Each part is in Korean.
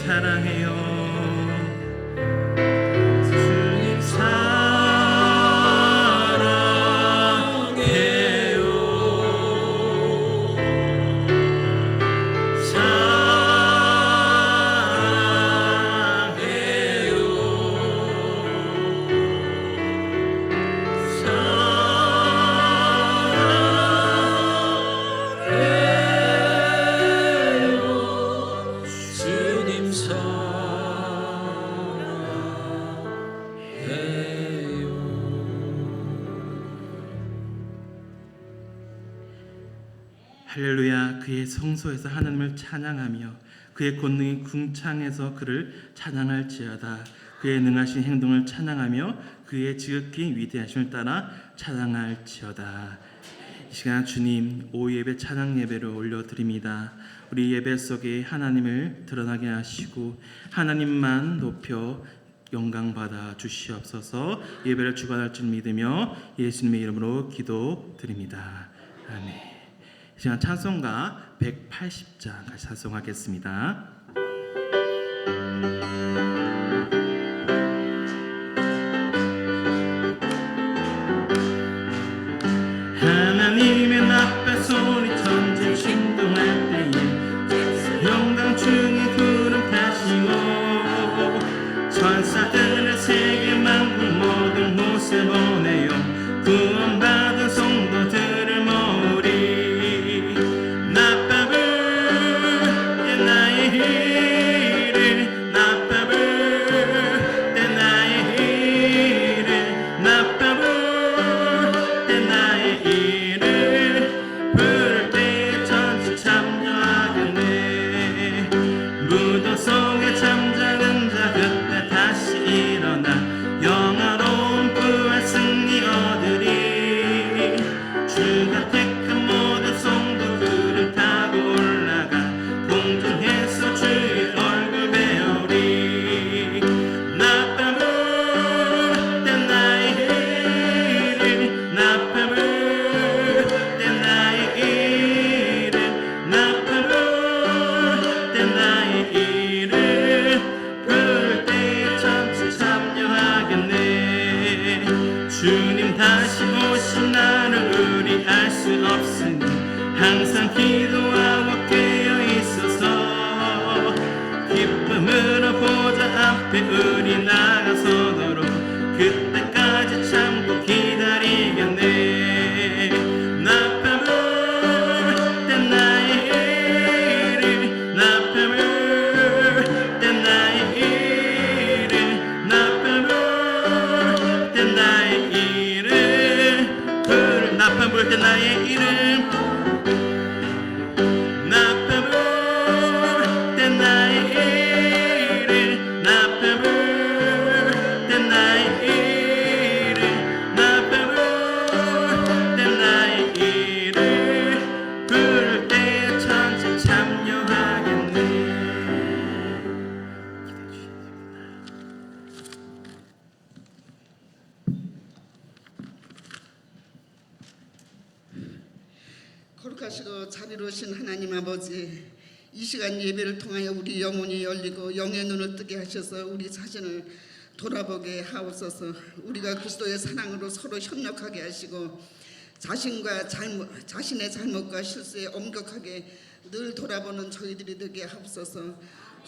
사랑해요. 할렐루야. 그의 성소에서 하나님을 찬양하며 그의 권능이 궁창에서 그를 찬양할지어다. 그의 능하신 행동을 찬양하며 그의 지극히 위대하심을 따라 찬양할지어다. 이 시간 주님 오후 예배 찬양 예배를 올려드립니다. 우리 예배 속에 하나님을 드러나게 하시고 하나님만 높여 영광 받아 주시옵소서. 예배를 주관할 줄 믿으며 예수님의 이름으로 기도드립니다. 아멘. 이 시간 찬송가 180장 같이 찬송하겠습니다. 하나님의 나팔 소리 천지 진동할 때에 영광 중에 구름 타시고 천사들을 세계 만국 모든 곳에 보내요. 구원받은 성도들을 모으리. 주님 다시 오신 나를 우리 알 수 없으니 항상 기도하고 깨어 있어서 기쁨으로 보좌 앞에 우리 나가서도록 그때까지 참고 기다리겠네. 부를 때 나의 이름 나팔 부를 때 나의 이름 나팔 부를 때 나의 이름 나팔 부를 때 나의 이름 부를 때 천지 참여하겠네. 거룩하시고 자비로우신 하나님 아버지, 이 시간 예배를 통하여 우리 영혼이 열리고 영의 눈을 뜨게 하셔서 우리 자신을 돌아보게 하옵소서. 우리가 그리스도의 사랑으로 서로 협력하게 하시고 자신의 잘못과 실수에 엄격하게 늘 돌아보는 저희들이 되게 하옵소서.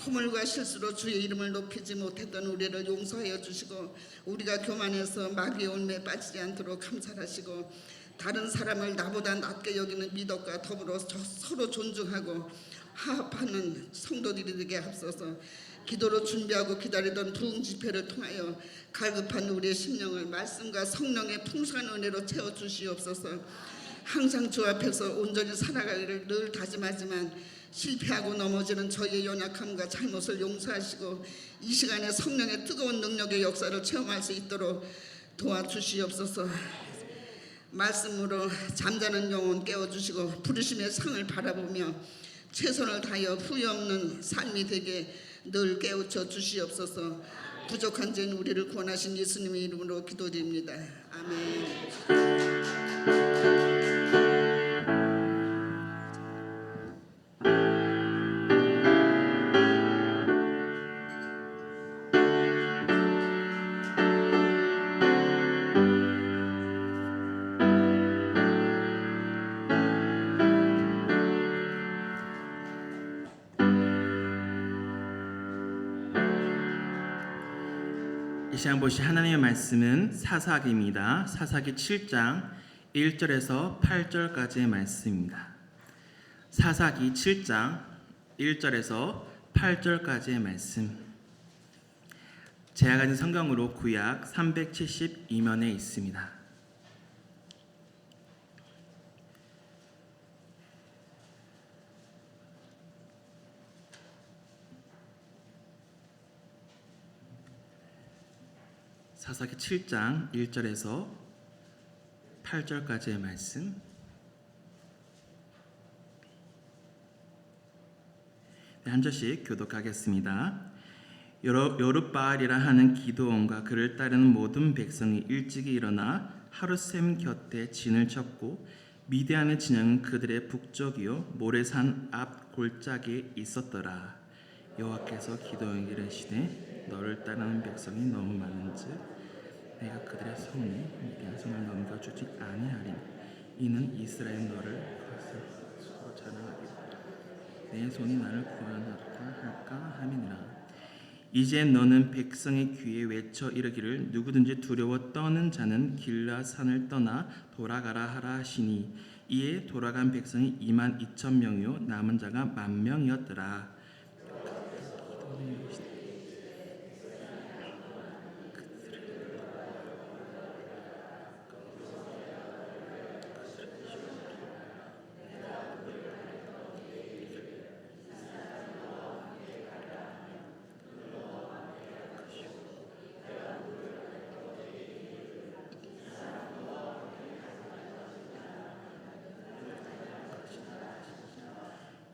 허물과 실수로 주의 이름을 높이지 못했던 우리를 용서하여 주시고 우리가 교만해서 마귀의 올매에 빠지지 않도록 감찰하시고 다른 사람을 나보다 낮게 여기는 미덕과 더불어 서로 존중하고 화합하는 성도들이 되게 하옵소서. 기도로 준비하고 기다리던 부흥 집회를 통하여 갈급한 우리의 심령을 말씀과 성령의 풍성한 은혜로 채워주시옵소서. 항상 주 앞에서 온전히 살아가기를 늘 다짐하지만 실패하고 넘어지는 저희의 연약함과 잘못을 용서하시고 이 시간에 성령의 뜨거운 능력의 역사를 체험할 수 있도록 도와주시옵소서. 말씀으로 잠자는 영혼 깨워주시고 부르심의 상을 바라보며 최선을 다하여 후회 없는 삶이 되게 늘 깨우쳐 주시옵소서. 부족한 죄인 우리를 구원하신 예수님의 이름으로 기도드립니다. 아멘. 시간 보실 하나님의 말씀은 사사기입니다. 사사기 7장 1절에서 8절까지의 말씀입니다. 사사기 7장 1절에서 8절까지의 말씀. 제가 가진 성경으로 구약 372면에 있습니다. 사사기 7장 1절에서 8절까지의 말씀. 한 절씩 교독하겠습니다. 여룻바알이라 하는 기드온과 그를 따르는 모든 백성이 일찍이 일어나 하룻샘 곁에 진을 쳤고 미디안의 진영은 그들의 북쪽이요 모레산 앞 골짜기에 있었더라. 여호와께서 기드온에게 이르시되 너를 따르는 백성이 너무 많은즉 내가 그들의 손에 미디안 손을 넘겨주지 아니하리니 이는 이스라엘 너를 거슬러 자랑하기로 내 손이 나를 구원할까 할까 함이니라. 이제 너는 백성의 귀에 외쳐 이르기를 누구든지 두려워 떠는 자는 길라산을 떠나 돌아가라 하라 하시니 이에 돌아간 백성이 22,000명이요 남은 자가 10,000명이었더라.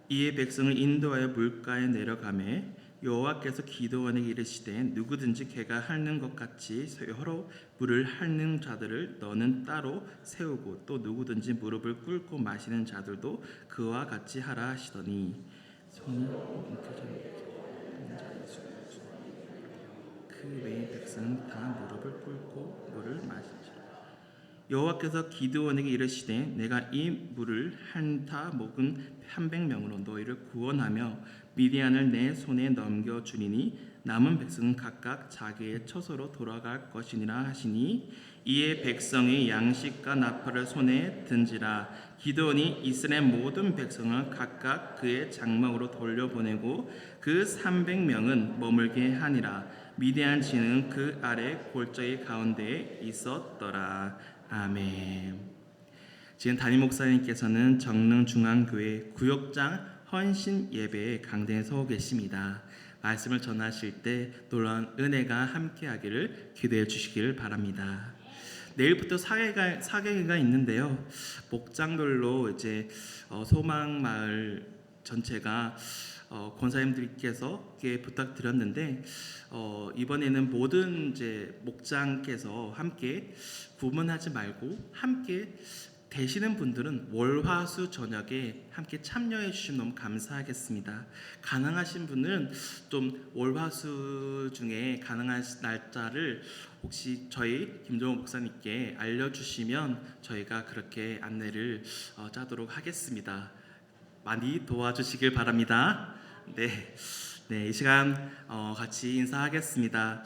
이에 백성을 인도하여 물가에 내려가매 여호와께서 기드온에게 이르시되 누구든지 개가 핥는 것 같이 서로 물을 핥는 자들을 너는 따로 세우고 또 누구든지 무릎을 꿇고 마시는 자들도 그와 같이 하라 하시더니 손이 그 외의 백성은 다 무릎을 꿇고 물을 마시니라. 여호와께서 기드온에게 이르시되 내가 이 물을 핥아 먹은 300명으로 너희를 구원하며 미디안을 내 손에 넘겨주리니 남은 백성은 각각 자기의 처소로 돌아갈 것이니라 하시니 이에 백성이 양식과 나팔을 손에 든지라. 기드온이 이스라엘 모든 백성을 각각 그의 장막으로 돌려보내고 그 300명은 머물게 하니라. 미디안 진은 그 아래 골짜기 가운데에 있었더라. 아멘. 지금 담임 목사님께서는 정릉중앙교회 구역장 헌신 예배에 강단에 서고 계십니다. 말씀을 전하실 때 놀라운 은혜가 함께하기를 기대해 주시기를 바랍니다. 내일부터 사계가 있는데요. 목장별로 이제 소망마을 전체가 권사님들께서 부탁드렸는데 이번에는 모든 이제 목장께서 함께 구분하지 말고 함께 되시는 분들은 월화수 저녁에 함께 참여해 주시면 너무 감사하겠습니다. 가능하신 분은 좀 월화수 중에 가능한 날짜를 혹시 저희 김종호 목사님께 알려주시면 저희가 그렇게 안내를 짜도록 하겠습니다. 많이 도와주시길 바랍니다. 네, 이 시간 같이 인사하겠습니다.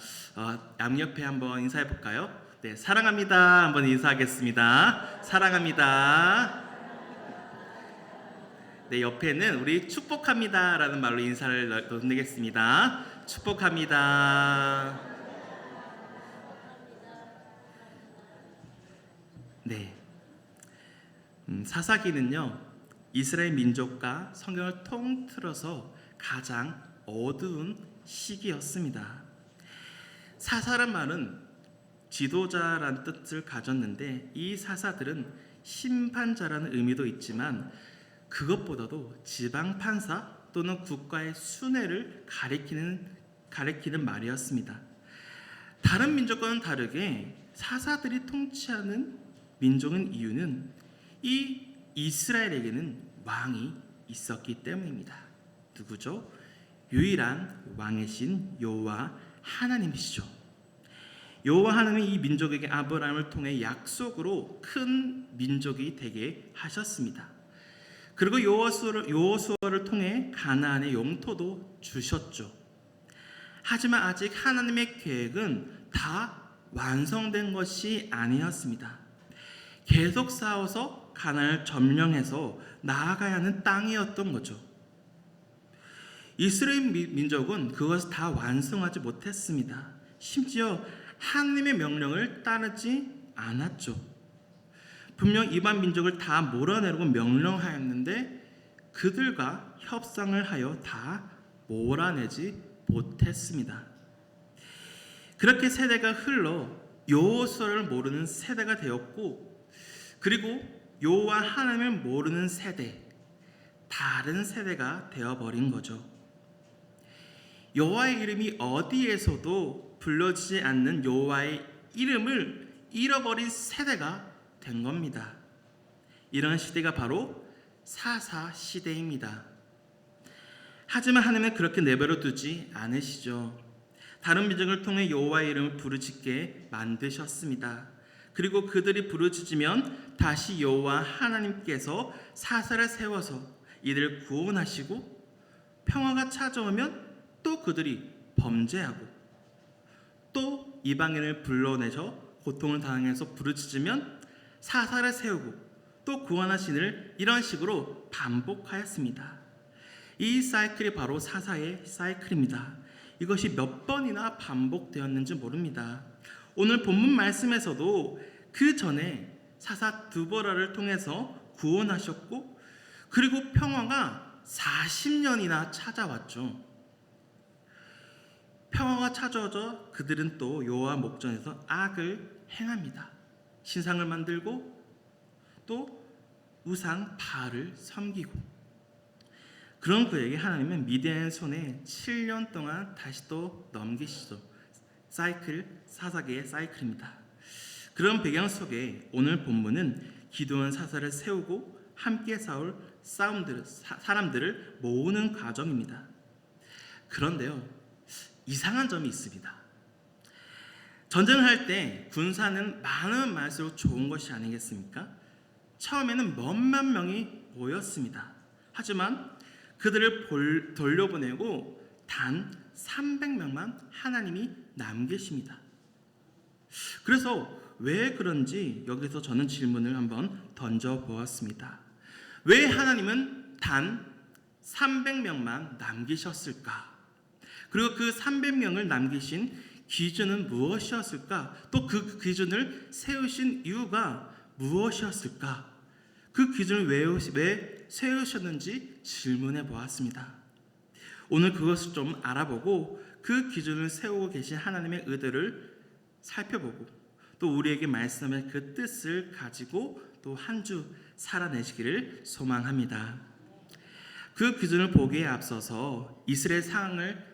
양옆에 한번 인사해 볼까요? 네, 사랑합니다. 한번 인사하겠습니다. 사랑합니다. 네, 옆에는 우리 축복합니다라는 말로 인사를 건네겠습니다. 축복합니다. 네, 사사기는요 이스라엘 민족과 성경을 통틀어서 가장 어두운 시기였습니다. 사사란 말은 지도자란 뜻을 가졌는데 이 사사들은 심판자라는 의미도 있지만 그것보다도 지방판사 또는 국가의 순회를 가리키는 말이었습니다. 다른 민족과는 다르게 사사들이 통치하는 민족인 이유는 이 이스라엘에게는 왕이 있었기 때문입니다. 누구죠? 유일한 왕이신 여호와 하나님이시죠. 여호와 하나님이 이 민족에게 아브라함을 통해 약속으로 큰 민족이 되게 하셨습니다. 그리고 여호수아를 통해 가나안의 영토도 주셨죠. 하지만 아직 하나님의 계획은 다 완성된 것이 아니었습니다. 계속 싸워서 가나안을 점령해서 나아가야 하는 땅이었던 거죠. 이스라엘 민족은 그것을 다 완성하지 못했습니다. 심지어 하나님의 명령을 따르지 않았죠. 분명 이방 민족을 다 몰아내려고 명령하였는데 그들과 협상을 하여 다 몰아내지 못했습니다. 그렇게 세대가 흘러 여호수아를 모르는 세대가 되었고, 그리고 여호와 하나님을 모르는 세대, 다른 세대가 되어버린 거죠. 여호와의 이름이 어디에서도 불러지지 않는 여호와의 이름을 잃어버린 세대가 된 겁니다. 이런 시대가 바로 사사 시대입니다. 하지만 하나님은 그렇게 내버려 두지 않으시죠. 다른 민족을 통해 여호와의 이름을 부르짖게 만드셨습니다. 그리고 그들이 부르짖으면 다시 여호와 하나님께서 사사를 세워서 이들을 구원하시고, 평화가 찾아오면 또 그들이 범죄하고, 또 이방인을 불러내서 고통을 당해서 부르짖으면 사사를 세우고 또 구원하시는, 이런 식으로 반복하였습니다. 이 사이클이 바로 사사의 사이클입니다. 이것이 몇 번이나 반복되었는지 모릅니다. 오늘 본문 말씀에서도 그 전에 사사 드보라를 통해서 구원하셨고, 그리고 평화가 40년이나 찾아왔죠. 평화가 찾아오자 그들은 또 여호와 목전에서 악을 행합니다. 신상을 만들고 또 우상 바알을 섬기고, 그런 그에게 하나님은 미디안의 손에 7년 동안 다시 또 넘기시죠. 사이클, 사사기의 사이클입니다. 그런 배경 속에 오늘 본문은 기드온 사사를 세우고 함께 싸울 사람들을 모으는 과정입니다. 그런데요, 이상한 점이 있습니다. 전쟁을 할 때 군사는 많으면 많을수록 좋은 것이 아니겠습니까? 처음에는 몇만 명이 모였습니다. 하지만 그들을 돌려보내고 단 300명만 하나님이 남기십니다. 그래서 왜 그런지 여기서 저는 질문을 한번 던져보았습니다. 왜 하나님은 단 300명만 남기셨을까? 그리고 그 300명을 남기신 기준은 무엇이었을까? 또 그 기준을 세우신 이유가 무엇이었을까? 그 기준을 왜 세우셨는지 질문해 보았습니다. 오늘 그것을 좀 알아보고 그 기준을 세우고 계신 하나님의 의도를 살펴보고, 또 우리에게 말씀의 그 뜻을 가지고 또 한 주 살아내시기를 소망합니다. 그 기준을 보기에 앞서서 이스라엘 상황을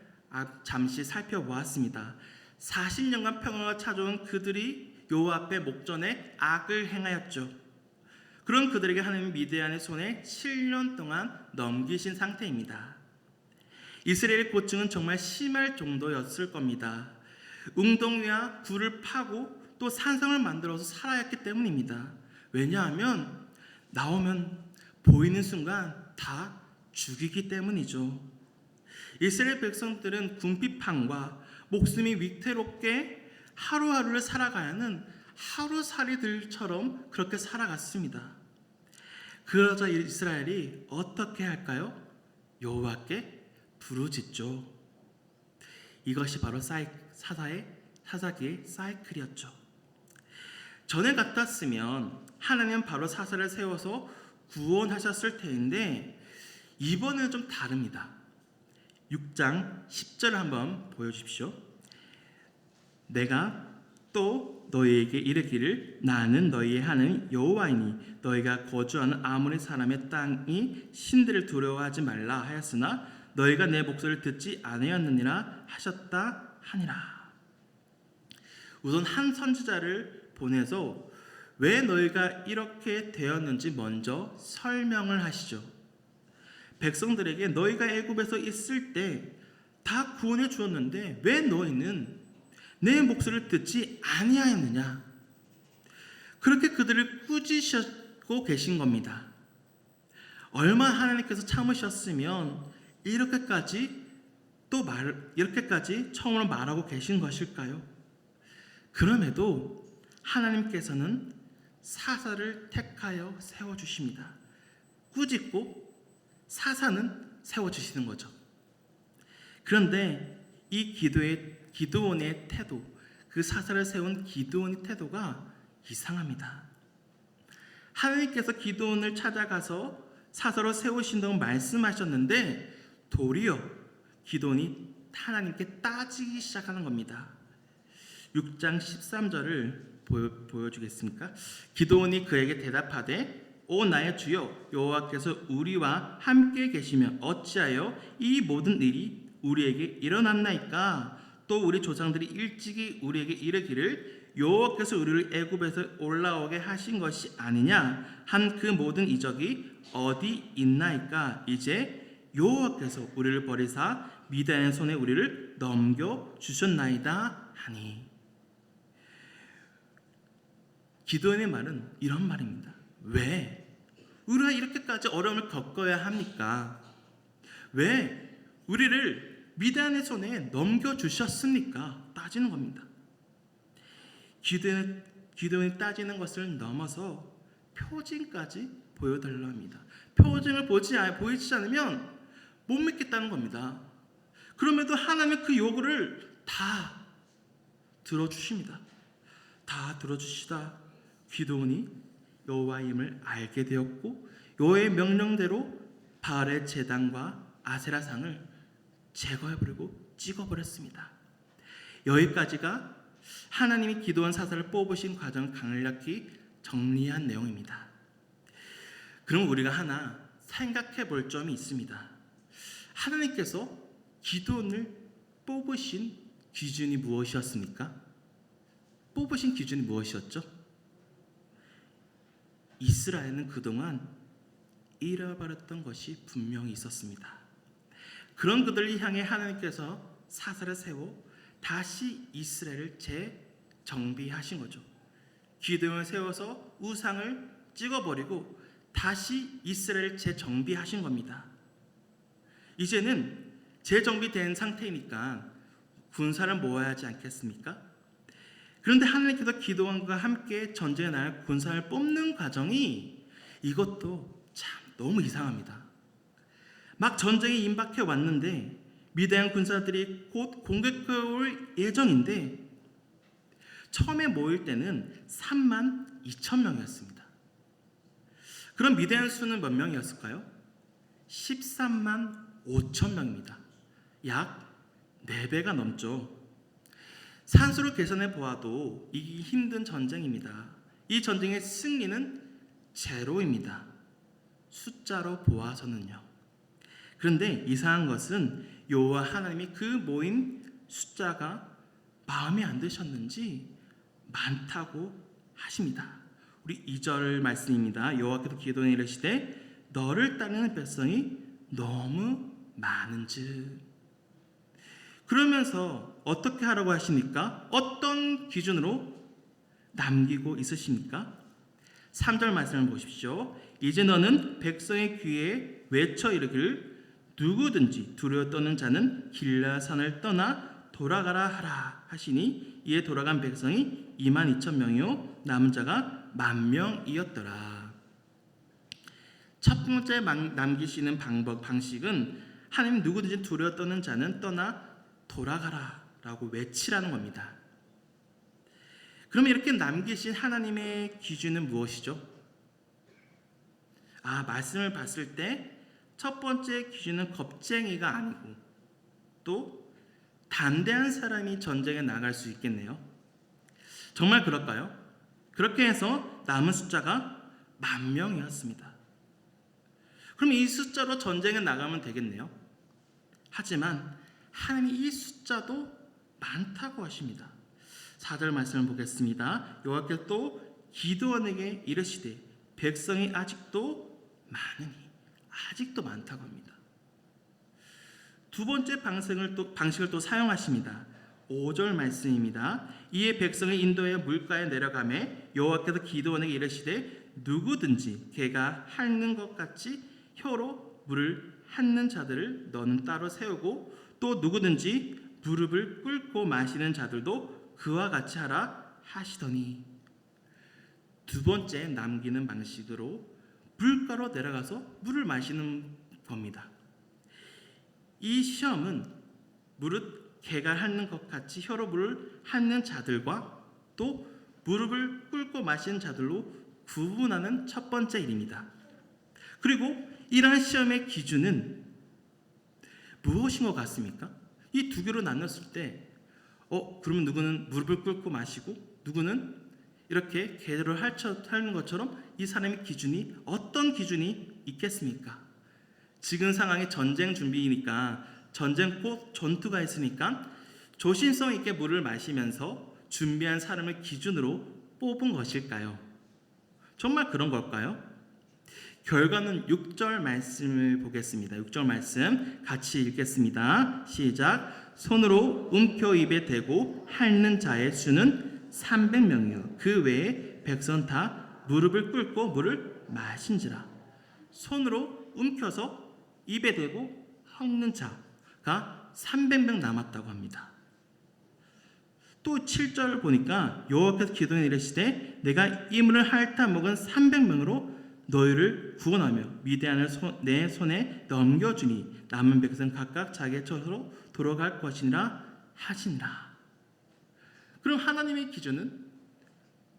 잠시 살펴보았습니다. 40년간 평화가 찾아온 그들이 여호와 앞에 목전에 악을 행하였죠. 그런 그들에게 하나님은 미디안의 손에 7년 동안 넘기신 상태입니다. 이스라엘의 고충은 정말 심할 정도였을 겁니다. 웅덩이와 굴을 파고 또 산성을 만들어서 살아야 했기 때문입니다. 왜냐하면 나오면 보이는 순간 다 죽이기 때문이죠. 이스라엘 백성들은 궁핍함과 목숨이 위태롭게 하루하루를 살아가야 하는 하루살이들처럼 그렇게 살아갔습니다. 그러자 이스라엘이 어떻게 할까요? 여호와께 부르짖죠. 이것이 바로 사사기의 사이클이었죠. 전에 같았으면 하나님은 바로 사사를 세워서 구원하셨을 텐데, 이번에는 좀 다릅니다. 6장 10절을 한번 보여주십시오. 내가 또 너희에게 이르기를 나는 너희의 하나님 여호와이니 너희가 거주하는 아모리 사람의 땅이 신들을 두려워하지 말라 하였으나 너희가 내 목소리를 듣지 아니하였느니라 하셨다 하니라. 우선 한 선지자를 보내서 왜 너희가 이렇게 되었는지 먼저 설명을 하시죠. 백성들에게 너희가 애굽에서 있을 때 다 구원해 주었는데 왜 너희는 내 목소리를 듣지 아니하였느냐? 그렇게 그들을 꾸짖고 계신 겁니다. 얼마나 하나님께서 참으셨으면 이렇게까지 또 이렇게까지 처음으로 말하고 계신 것일까요? 그럼에도 하나님께서는 사사를 택하여 세워주십니다. 꾸짖고 사사는 세워주시는 거죠. 그런데 이 기드온의 태도, 그 사사를 세운 기드온의 태도가 이상합니다. 하나님께서 기드온을 찾아가서 사사로 세우신다고 말씀하셨는데 도리어 기드온이 하나님께 따지기 시작하는 겁니다. 6장 13절을 보여주겠습니까? 기드온이 그에게 대답하되 오 나의 주여 여호와께서 우리와 함께 계시면 어찌하여 이 모든 일이 우리에게 일어났나이까? 또 우리 조상들이 일찍이 우리에게 이르기를 여호와께서 우리를 애굽에서 올라오게 하신 것이 아니냐 한 그 모든 이적이 어디 있나이까? 이제 여호와께서 우리를 버리사 미디안의 손에 우리를 넘겨 주셨나이다 하니. 기드온의 말은 이런 말입니다. 왜 우리가 이렇게까지 어려움을 겪어야 합니까? 왜 우리를 미디안의 손에 넘겨주셨습니까? 따지는 겁니다. 기드온이 따지는 것을 넘어서 표징까지 보여달라 합니다. 표징을 보이지 않으면 못 믿겠다는 겁니다. 그럼에도 하나님은 그 요구를 다 들어주십니다. 다 들어주시다 기드온이 여호와의 힘을 알게 되었고 여호와의 명령대로 바알의 제단과 아세라상을 제거해버리고 찍어버렸습니다. 여기까지가 하나님이 기드온 사사를 뽑으신 과정을 강력히 정리한 내용입니다. 그럼 우리가 하나 생각해 볼 점이 있습니다. 하나님께서 기드온을 뽑으신 기준이 무엇이었습니까? 뽑으신 기준이 무엇이었죠? 이스라엘은 그동안 잃어버렸던 것이 분명히 있었습니다. 그런 그들을 향해 하나님께서 사사를 세워 다시 이스라엘을 재정비하신 거죠. 기드온을 세워서 우상을 찍어버리고 다시 이스라엘을 재정비하신 겁니다. 이제는 재정비된 상태이니까 군사를 모아야 하지 않겠습니까? 그런데 하나님께서 기드온과 함께 전쟁에 나갈 군사를 뽑는 과정이 이것도 참 너무 이상합니다. 막 전쟁이 임박해 왔는데 미디안 군사들이 곧 공격해 올 예정인데 처음에 모일 때는 3만 2천 명이었습니다. 그럼 미디안 수는 몇 명이었을까요? 13만 5천 명입니다. 약 4배가 넘죠. 산수로 계산해 보아도 이기 힘든 전쟁입니다. 이 전쟁의 승리는 제로입니다. 숫자로 보아서는요. 그런데 이상한 것은 여호와 하나님이 그 모인 숫자가 마음에 안 드셨는지 많다고 하십니다. 우리 2절 말씀입니다. 여호와께서 기드온에게 이르시되 너를 따르는 백성이 너무 많은즉. 그러면서 어떻게 하라고 하십니까? 어떤 기준으로 남기고 있으십니까? 3절 말씀을 보십시오. 이제 너는 백성의 귀에 외쳐 이르기를 누구든지 두려워 떠는 자는 길라산을 떠나 돌아가라 하라 하시니 이에 돌아간 백성이 2만 2천 명이요 남은 자가 10,000명이었더라. 첫 번째 남기시는 방식은 하나님 누구든지 두려워 떠는 자는 떠나 돌아가라 라고 외치라는 겁니다. 그러면 이렇게 남기신 하나님의 기준은 무엇이죠? 말씀을 봤을 때 첫 번째 기준은 겁쟁이가 아니고 또 담대한 사람이 전쟁에 나갈 수 있겠네요. 정말 그럴까요? 그렇게 해서 남은 숫자가 10,000명이었습니다. 그럼 이 숫자로 전쟁에 나가면 되겠네요. 하지만 하나님이 이 숫자도 많다고 하십니다. 4절 말씀을 보겠습니다. 여호와께서 또 기드온에게 이르시되 백성이 아직도 많으니 아직도 많다고 합니다. 두 번째 방식을 또 사용하십니다. 5절 말씀입니다. 이에 백성의 인도에 물가에 내려가매 여호와께서 기드온에게 이르시되 누구든지 개가 핥는 것 같이 혀로 물을 핥는 자들을 너는 따로 세우고 또 누구든지 무릎을 꿇고 마시는 자들도 그와 같이 하라 하시더니, 두 번째 남기는 방식으로 물가로 내려가서 물을 마시는 겁니다. 이 시험은 무릇 개가 핥는 것 같이 혀로 물을 핥는 자들과 또 무릎을 꿇고 마시는 자들로 구분하는 첫 번째 일입니다. 그리고 이러한 시험의 기준은 무엇인 것 같습니까? 이 두 개로 나눴을 때 그러면 누구는 무릎을 꿇고 마시고 누구는 이렇게 개를 핥는 것처럼 이 사람의 기준이 어떤 기준이 있겠습니까? 지금 상황이 전쟁 준비이니까, 전쟁 곧 전투가 있으니까 조심성 있게 물을 마시면서 준비한 사람을 기준으로 뽑은 것일까요? 정말 그런 걸까요? 결과는 6절 말씀을 보겠습니다. 6절 말씀 같이 읽겠습니다. 시작. 손으로 움켜 입에 대고 핥는 자의 수는 300명이요 그 외에 백성 다 무릎을 꿇고 물을 마신지라. 손으로 움켜서 입에 대고 핥는 자가 300명 남았다고 합니다. 또 7절 보니까 여호와께서 기도에 이르시되 내가 이 물을 핥아 먹은 300명으로 너희를 구원하며 미디안을 내 손에 넘겨주니 남은 백성 각각 자기의 처소로 돌아갈 것이니라 하시니라. 그럼 하나님의 기준은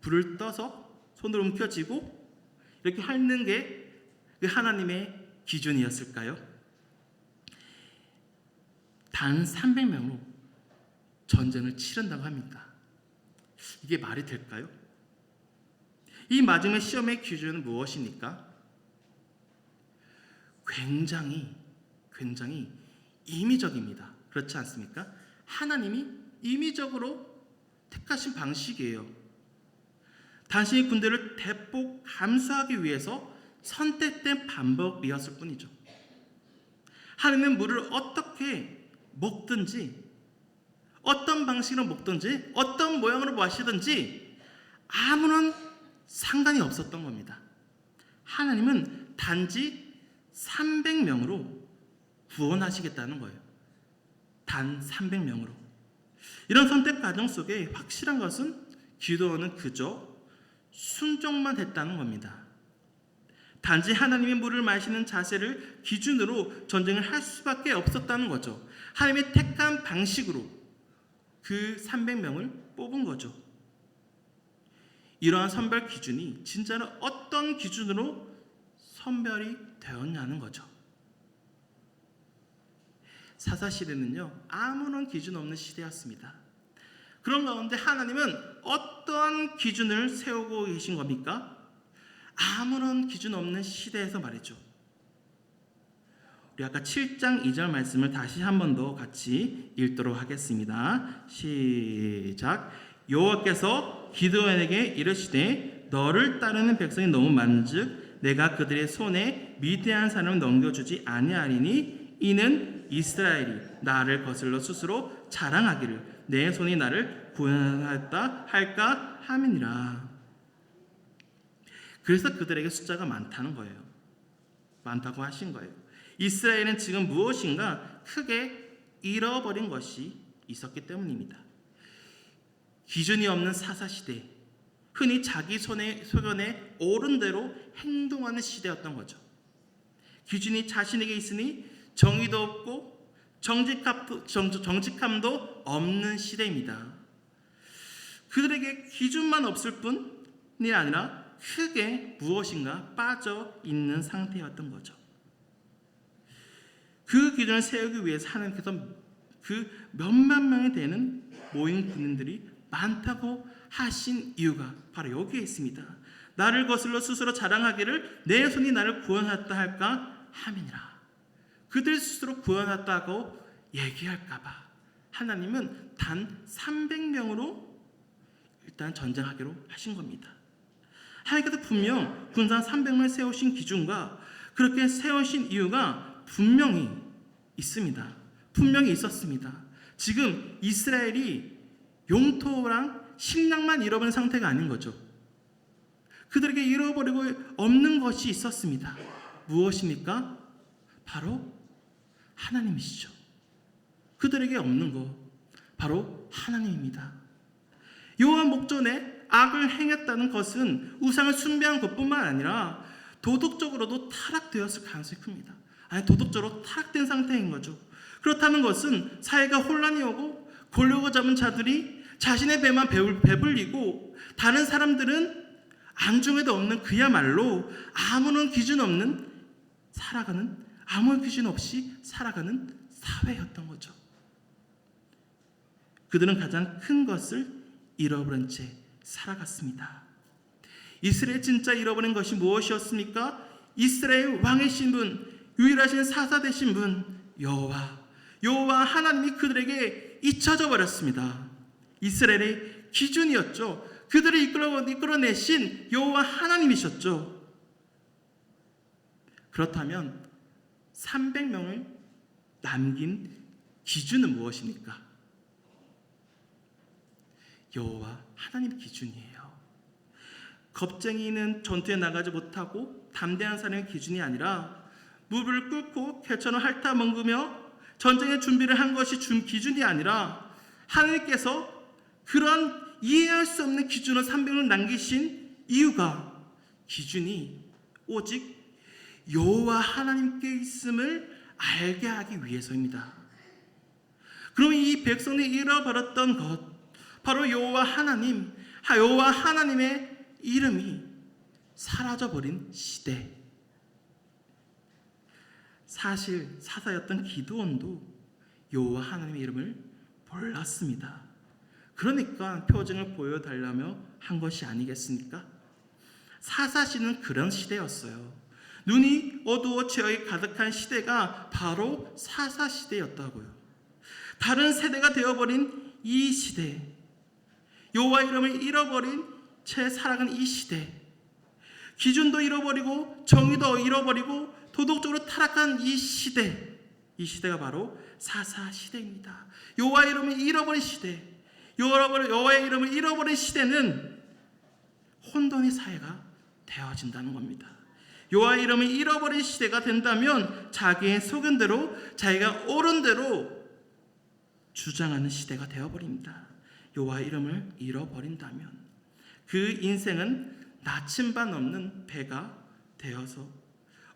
불을 떠서 손으로 움켜쥐고 이렇게 핥는 게 그 하나님의 기준이었을까요? 단 300명으로 전쟁을 치른다고 합니다. 이게 말이 될까요? 이 마지막 시험의 기준은 무엇입니까? 굉장히 임의적입니다. 그렇지 않습니까? 하나님이 임의적으로 택하신 방식이에요. 당신의 군대를 대폭 감수하기 위해서 선택된 방법이었을 뿐이죠. 하나님은 물을 어떻게 먹든지, 어떤 방식으로 먹든지, 어떤 모양으로 마시든지 아무런 상관이 없었던 겁니다. 하나님은 단지 300명으로 구원하시겠다는 거예요. 단 300명으로. 이런 선택 과정 속에 확실한 것은 기도원은 그저 순종만 했다는 겁니다. 단지 하나님의 물을 마시는 자세를 기준으로 전쟁을 할 수밖에 없었다는 거죠. 하나님의 택한 방식으로 그 300명을 뽑은 거죠. 이러한 선별 기준이 진짜로 어떤 기준으로 선별이 되었냐는 거죠. 사사시대는요, 아무런 기준 없는 시대였습니다. 그런 가운데 하나님은 어떤 기준을 세우고 계신 겁니까? 아무런 기준 없는 시대에서 말이죠. 우리 아까 7장 2절 말씀을 다시 한 번 더 같이 읽도록 하겠습니다. 시작. 여호와께서 기드온에게 이르시되 너를 따르는 백성이 너무 많은즉 내가 그들의 손에 미디안 사람을 넘겨주지 아니하리니 이는 이스라엘이 나를 거슬러 스스로 자랑하기를 내 손이 나를 구원하였다 할까 함이니라. 그래서 그들에게 숫자가 많다는 거예요. 많다고 하신 거예요. 이스라엘은 지금 무엇인가 크게 잃어버린 것이 있었기 때문입니다. 기준이 없는 사사시대, 흔히 자기 소견에 옳은 대로 행동하는 시대였던 거죠. 기준이 자신에게 있으니 정의도 없고 정직함도 없는 시대입니다. 그들에게 기준만 없을 뿐이 아니라 크게 무엇인가 빠져 있는 상태였던 거죠. 그 기준을 세우기 위해서 하나님께서 그 몇만 명이 되는 모인 군인들이 많다고 하신 이유가 바로 여기에 있습니다. 나를 거슬러 스스로 자랑하기를 내 손이 나를 구원하였다 할까 함이니라. 그들 스스로 구원하였다고 얘기할까 봐 하나님은 단 300명으로 일단 전쟁하기로 하신 겁니다. 하나님께서 분명 군사 300명을 세우신 기준과 그렇게 세우신 이유가 분명히 있습니다. 분명히 있었습니다. 지금 이스라엘이 용토랑 식량만 잃어버린 상태가 아닌 거죠. 그들에게 잃어버리고 없는 것이 있었습니다. 무엇입니까? 바로 하나님이시죠. 그들에게 없는 것 바로 하나님입니다. 여호와 목전에 악을 행했다는 것은 우상을 숭배한 것뿐만 아니라 도덕적으로도 타락되었을 가능성이 큽니다. 아니, 도덕적으로 타락된 상태인 거죠. 그렇다는 것은 사회가 혼란이 오고 권력을 잡은 자들이 자신의 배만 배불리고 다른 사람들은 안중에도 없는, 그야말로 아무런 기준 없는 살아가는, 아무런 기준 없이 살아가는 사회였던 거죠. 그들은 가장 큰 것을 잃어버린 채 살아갔습니다. 이스라엘 진짜 잃어버린 것이 무엇이었습니까? 이스라엘 왕이신 분, 유일하신 사사 되신 분 여호와 하나님이 그들에게 잊혀져 버렸습니다. 이스라엘의 기준이었죠. 그들을 이끌어내신 여호와 하나님이셨죠. 그렇다면 300명을 남긴 기준은 무엇입니까? 여호와 하나님 기준이에요. 겁쟁이는 전투에 나가지 못하고 담대한 사람의 기준이 아니라 무릎을 꿇고 개천을 핥아 먹으며 전쟁의 준비를 한 것이 기준이 아니라 하나님께서 그런 이해할 수 없는 기준을 300을 남기신 이유가, 기준이 오직 여호와 하나님께 있음을 알게 하기 위해서입니다. 그러면 이 백성이 잃어버렸던 것, 바로 여호와 하나님의 이름이 사라져버린 시대. 사실 사사였던 기드온도 여호와 하나님의 이름을 몰랐습니다. 그러니까 표징을 보여달라며 한 것이 아니겠습니까? 사사시는 그런 시대였어요. 눈이 어두워 죄악이 가득한 시대가 바로 사사시대였다고요. 다른 세대가 되어버린 이 시대, 여호와 이름을 잃어버린 채 살아간 이 시대, 기준도 잃어버리고 정의도 잃어버리고 도덕적으로 타락한 이 시대가 바로 사사시대입니다. 여호와 이름을 잃어버린 시대, 여호와의 이름을 잃어버린 시대는 혼돈의 사회가 되어진다는 겁니다. 여호와의 이름을 잃어버린 시대가 된다면 자기의 속은 대로, 자기가 옳은 대로 주장하는 시대가 되어버립니다. 여호와의 이름을 잃어버린다면 그 인생은 나침반 없는 배가 되어서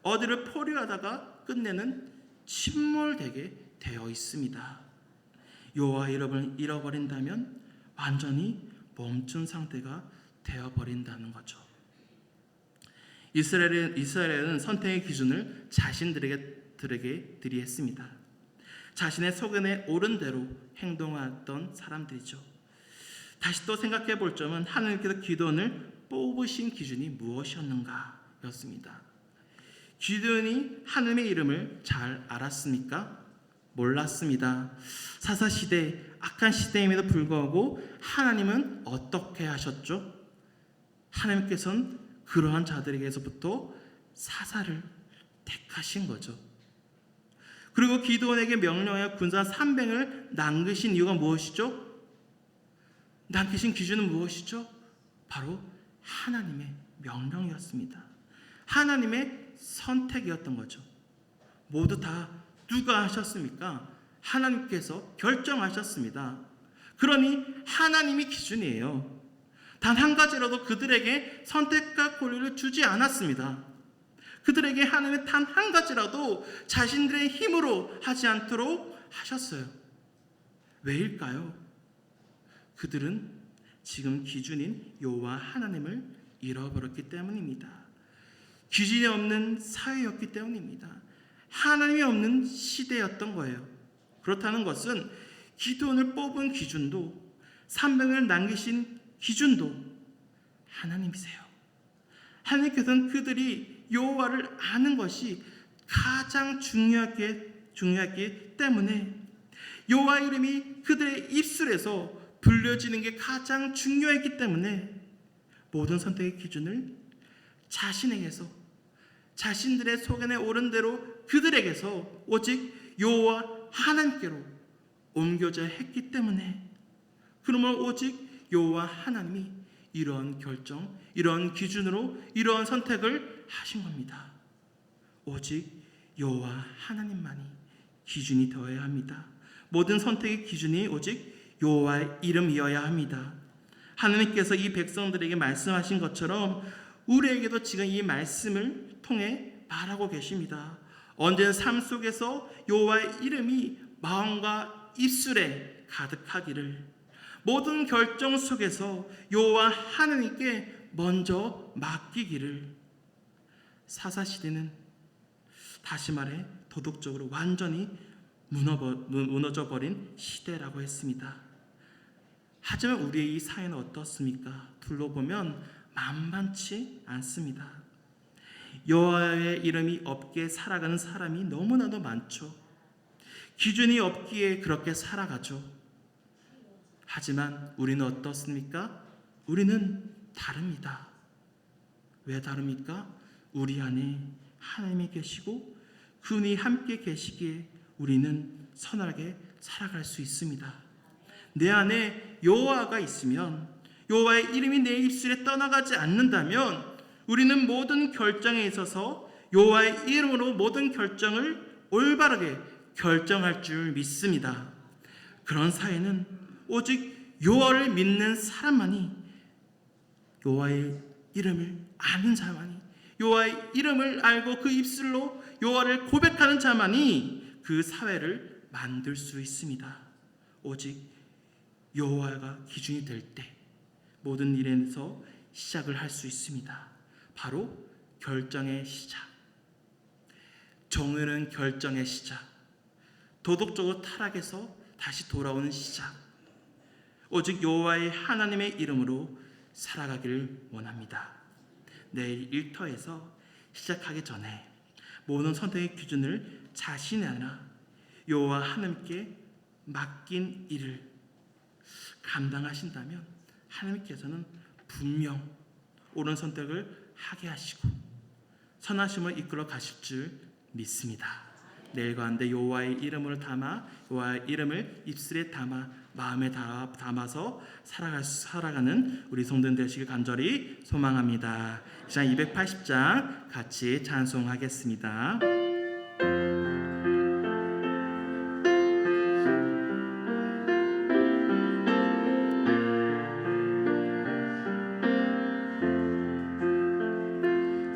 어디를 포류하다가 끝내는 침몰되게 되어 있습니다. 여호와의 이름을 잃어버린다면 완전히 멈춘 상태가 되어버린다는 거죠. 이스라엘은 선택의 기준을 자신들에게 들이했습니다. 자신의 속은에 옳은 대로 행동하던 사람들이죠. 다시 또 생각해 볼 점은 하나님께서 기드온을 뽑으신 기준이 무엇이었는가 였습니다. 기드온이 하나님의 이름을 잘 알았습니까? 몰랐습니다. 사사시대, 악한 시대임에도 불구하고 하나님은 어떻게 하셨죠? 하나님께서는 그러한 자들에게서부터 사사를 택하신 거죠. 그리고 기드온에게 명령하여 군사 300을 남기신 이유가 무엇이죠? 남기신 기준은 무엇이죠? 바로 하나님의 명령이었습니다. 하나님의 선택이었던 거죠. 모두 다 누가 하셨습니까? 하나님께서 결정하셨습니다. 그러니 하나님이 기준이에요. 단 한 가지라도 그들에게 선택과 권리를 주지 않았습니다. 그들에게 하나님의 단 한 가지라도 자신들의 힘으로 하지 않도록 하셨어요. 왜일까요? 그들은 지금 기준인 여호와 하나님을 잃어버렸기 때문입니다. 기준이 없는 사회였기 때문입니다. 하나님이 없는 시대였던 거예요. 그렇다는 것은 기드온을 뽑은 기준도, 300을 남기신 기준도 하나님이세요. 하나님께서는 그들이 여호와를 아는 것이 가장 중요하기 때문에 여호와 이름이 그들의 입술에서 불려지는 게 가장 중요했기 때문에 모든 선택의 기준을 자신에게서, 자신들의 속에 옳은 대로 그들에게서 오직 여호와 하나님께로 옮겨져야 했기 때문에, 그러므로 오직 여호와 하나님이 이러한 결정, 이러한 기준으로 이러한 선택을 하신 겁니다. 오직 여호와 하나님만이 기준이 되어야 합니다. 모든 선택의 기준이 오직 여호와의 이름이어야 합니다. 하나님께서 이 백성들에게 말씀하신 것처럼 우리에게도 지금 이 말씀을 통해 말하고 계십니다. 언제나 삶 속에서 여호와의 이름이 마음과 입술에 가득하기를, 모든 결정 속에서 여호와 하나님께 먼저 맡기기를. 사사시대는 다시 말해 도덕적으로 완전히 무너져 버린 시대라고 했습니다. 하지만 우리의 이 사회는 어떻습니까? 둘러보면 만만치 않습니다. 여호와의 이름이 없게 살아가는 사람이 너무나도 많죠. 기준이 없기에 그렇게 살아가죠. 하지만 우리는 어떻습니까? 우리는 다릅니다. 왜 다릅니까? 우리 안에 하나님이 계시고 그분이 함께 계시기에 우리는 선하게 살아갈 수 있습니다. 내 안에 여호와가 있으면, 여호와의 이름이 내 입술에 떠나가지 않는다면 우리는 모든 결정에 있어서 여호와의 이름으로 모든 결정을 올바르게 결정할 줄 믿습니다. 그런 사회는 오직 여호와를 믿는 사람만이, 여호와의 이름을 아는 자만이, 여호와의 이름을 알고 그 입술로 여호와를 고백하는 자만이 그 사회를 만들 수 있습니다. 오직 여호와가 기준이 될 때 모든 일에서 시작을 할 수 있습니다. 바로 결정의 시작, 정의로운 결정의 시작, 도덕적으로 타락해서 다시 돌아오는 시작, 오직 여호와의 하나님의 이름으로 살아가기를 원합니다. 내일 일터에서 시작하기 전에 모든 선택의 기준을 자신이 아니라 여호와 하나님께 맡긴 일을 감당하신다면 하나님께서는 분명 옳은 선택을 하게 하시고 선하심을 이끌어 가실 줄 믿습니다. 내일 가운데 여호와의 이름을 담아, 여호와의 이름을 입술에 담아 마음에 담아서 살아가는 우리 성도들 되시길 간절히 소망합니다. 시간 280장 같이 찬송하겠습니다.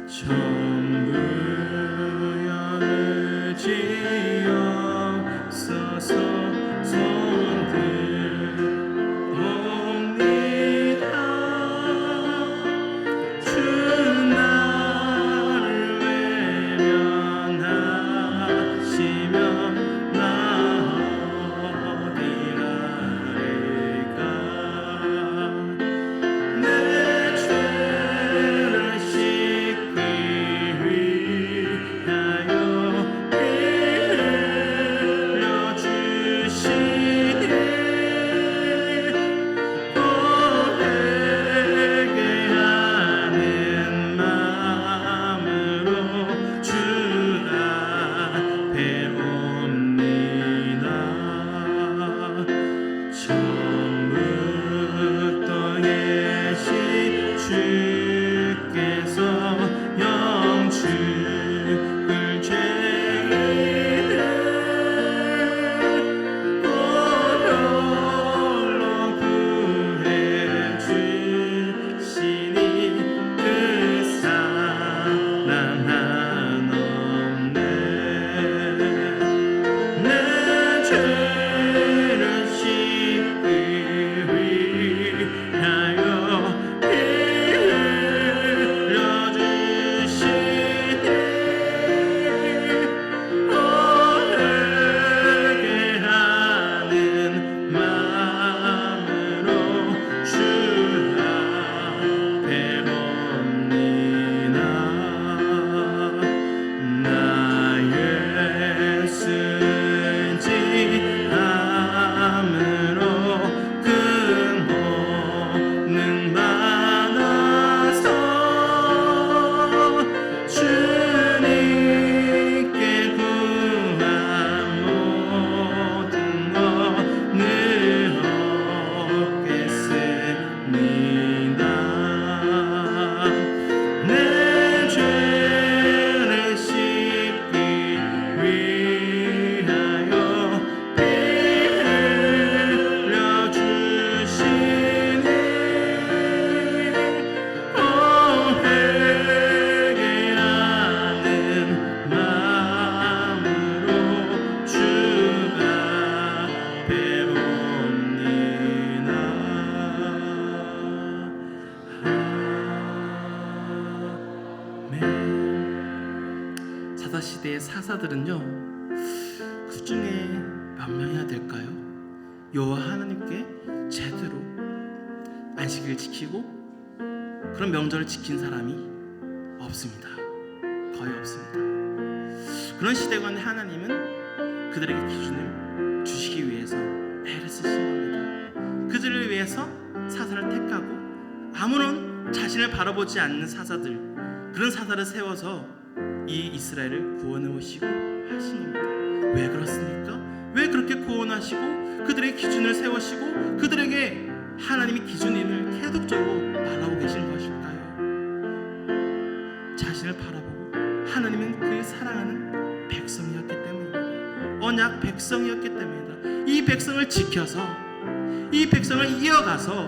천부연을 지어서서 주 나를 외면하시고 사사들은요, 그 중에 몇 명이나 될까요? 여호와 하나님께 제대로 안식일을 지키고 그런 명절을 지킨 사람이 없습니다. 거의 없습니다. 그런 시대 가운데 하나님은 그들에게 기준을 주시기 위해서 애를 쓰신 겁니다. 그들을 위해서 사사를 택하고 아무런 자신을 바라보지 않는 사사들, 그런 사사를 세워서 이 이스라엘을 구원해 오시고 하신 겁니다. 왜 그렇습니까? 왜 그렇게 구원하시고 그들의 기준을 세우시고 그들에게 하나님의 기준임을 계속적으로 말하고 계신 것일까요? 자신을 바라보고 하나님은 그 사랑하는 백성이었기 때문입니다. 언약 백성이었기 때문입니다. 이 백성을 지켜서 이 백성을 이어가서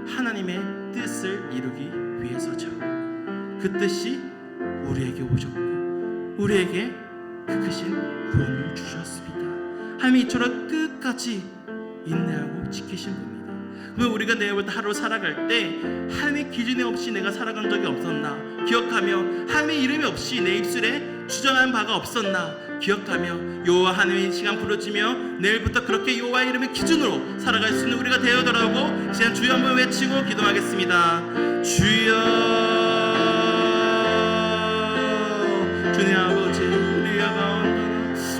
하나님의 뜻을 이루기 위해서죠. 그 뜻이 우리에게 오셨고 우리에게 그 크신 구원을 주셨습니다. 하나님이 이처럼 끝까지 인내하고 지키신 분입니다. 그럼 우리가 내일부터 하루 살아갈 때 하나님의 기준이 없이 내가 살아간 적이 없었나 기억하며, 하나님의 이름이 없이 내 입술에 주장한 바가 없었나 기억하며, 여호와 하나님의 시간 부르짖으며 내일부터 그렇게 여호와 이름의 기준으로 살아갈 수 있는 우리가 되어더라고 이제 주여 한번 외치고 기도하겠습니다. 주여, 주님 아버지, 우리가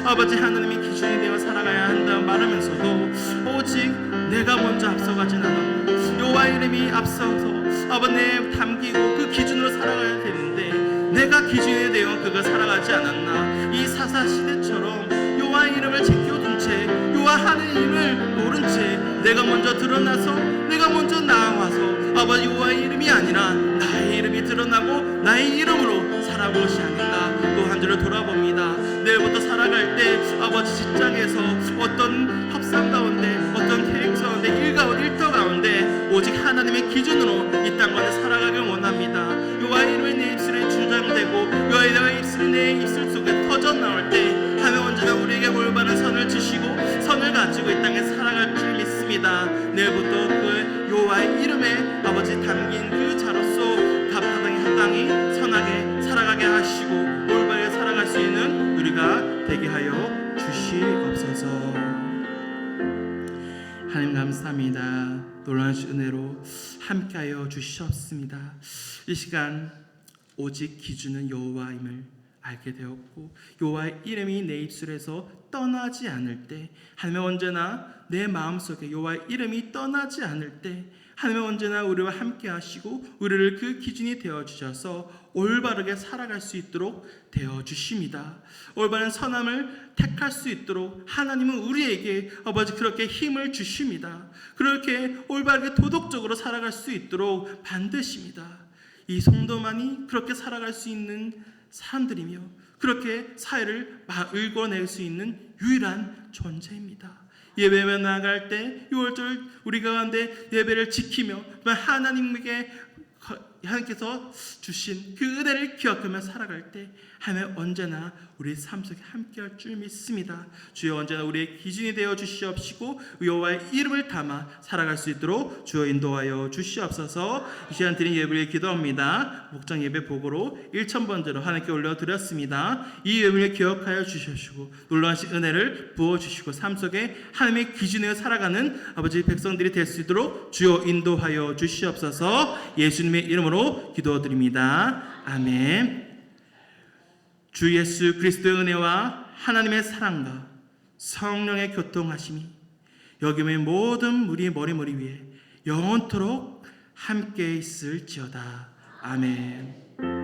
아버지 하나님의 기준이 되어 살아가야 한다 말하면서도 오직 내가 먼저 앞서가진 않았나, 여호와 이름이 앞서서 아버지 내 담기고 그 기준으로 살아가야 되는데 내가 기준이 되어 그가 살아가지 않았나. 이 사사시대처럼 여호와 이름을 제껴둔 채 여호와 하나님을 모른 채 내가 먼저 드러나서 내가 먼저 나와서 아버지 여호와의 이름이 아니라 나의 이름이 드러나고 나의 이름으로 살아볼 것이 아닌가 또 한 주를 돌아봅니다. 내일부터 살아갈 때 아버지 직장에서 어떤 협상 가운데 어떤 계획 가운데 일터 가운데 오직 하나님의 기준으로 이 땅 가운데 살아가길 원합니다. 여호와의 이름이 내 입술에 주장되고 여호와의 입술이 내 입술 속에 터져 나올 때 하나님 언제나 우리에게 올바른 선을 주시고 선을 가지고 이 땅에 살아갈 줄 믿습니다. 내일부터 그 여호와의 이름에 아버지 담긴 그 자로서 답답하게 합당히 선하게 살아가게 하시고 올바르게 살아갈 수 있는 우리가 되게 하여 주시옵소서. 하나님 감사합니다. 놀라운 은혜로 함께하여 주시옵습니다. 이 시간 오직 기준은 여호와임을 알게 되었고 여호와의 이름이 내 입술에서 떠나지 않을 때, 하나님은 언제나 내 마음속에 여호와의 이름이 떠나지 않을 때 하나님은 언제나 우리와 함께 하시고 우리를 그 기준이 되어주셔서 올바르게 살아갈 수 있도록 되어주십니다. 올바른 선함을 택할 수 있도록 하나님은 우리에게 아버지 그렇게 힘을 주십니다. 그렇게 올바르게 도덕적으로 살아갈 수 있도록 만드십니다. 이 성도만이 그렇게 살아갈 수 있는 사람들이며 그렇게 사회를 읽어낼 수 있는 유일한 존재입니다. 예배만 나아갈 때 6월절 우리 가운데 예배를 지키며 하나님께서 주신 그 은혜를 기억하며 살아갈 때 하나님 언제나 우리 삶 속에 함께할 줄 믿습니다. 주여 언제나 우리의 기준이 되어 주시옵시고 여호와의 이름을 담아 살아갈 수 있도록 주여 인도하여 주시옵소서. 이 시간 드린 예배를 기도합니다. 목장 예배 보고로 1000번째로 하나님께 올려드렸습니다. 이 예배를 기억하여 주시옵시고 놀라우신 은혜를 부어주시고 삶 속에 하나님의 기준에 살아가는 아버지 백성들이 될 수 있도록 주여 인도하여 주시옵소서. 예수님의 이름으로 기도드립니다. 아멘. 주 예수 그리스도의 은혜와 하나님의 사랑과 성령의 교통하심이 여기 있는 모든 우리의 머리 위에 영원토록 함께 있을지어다. 아멘.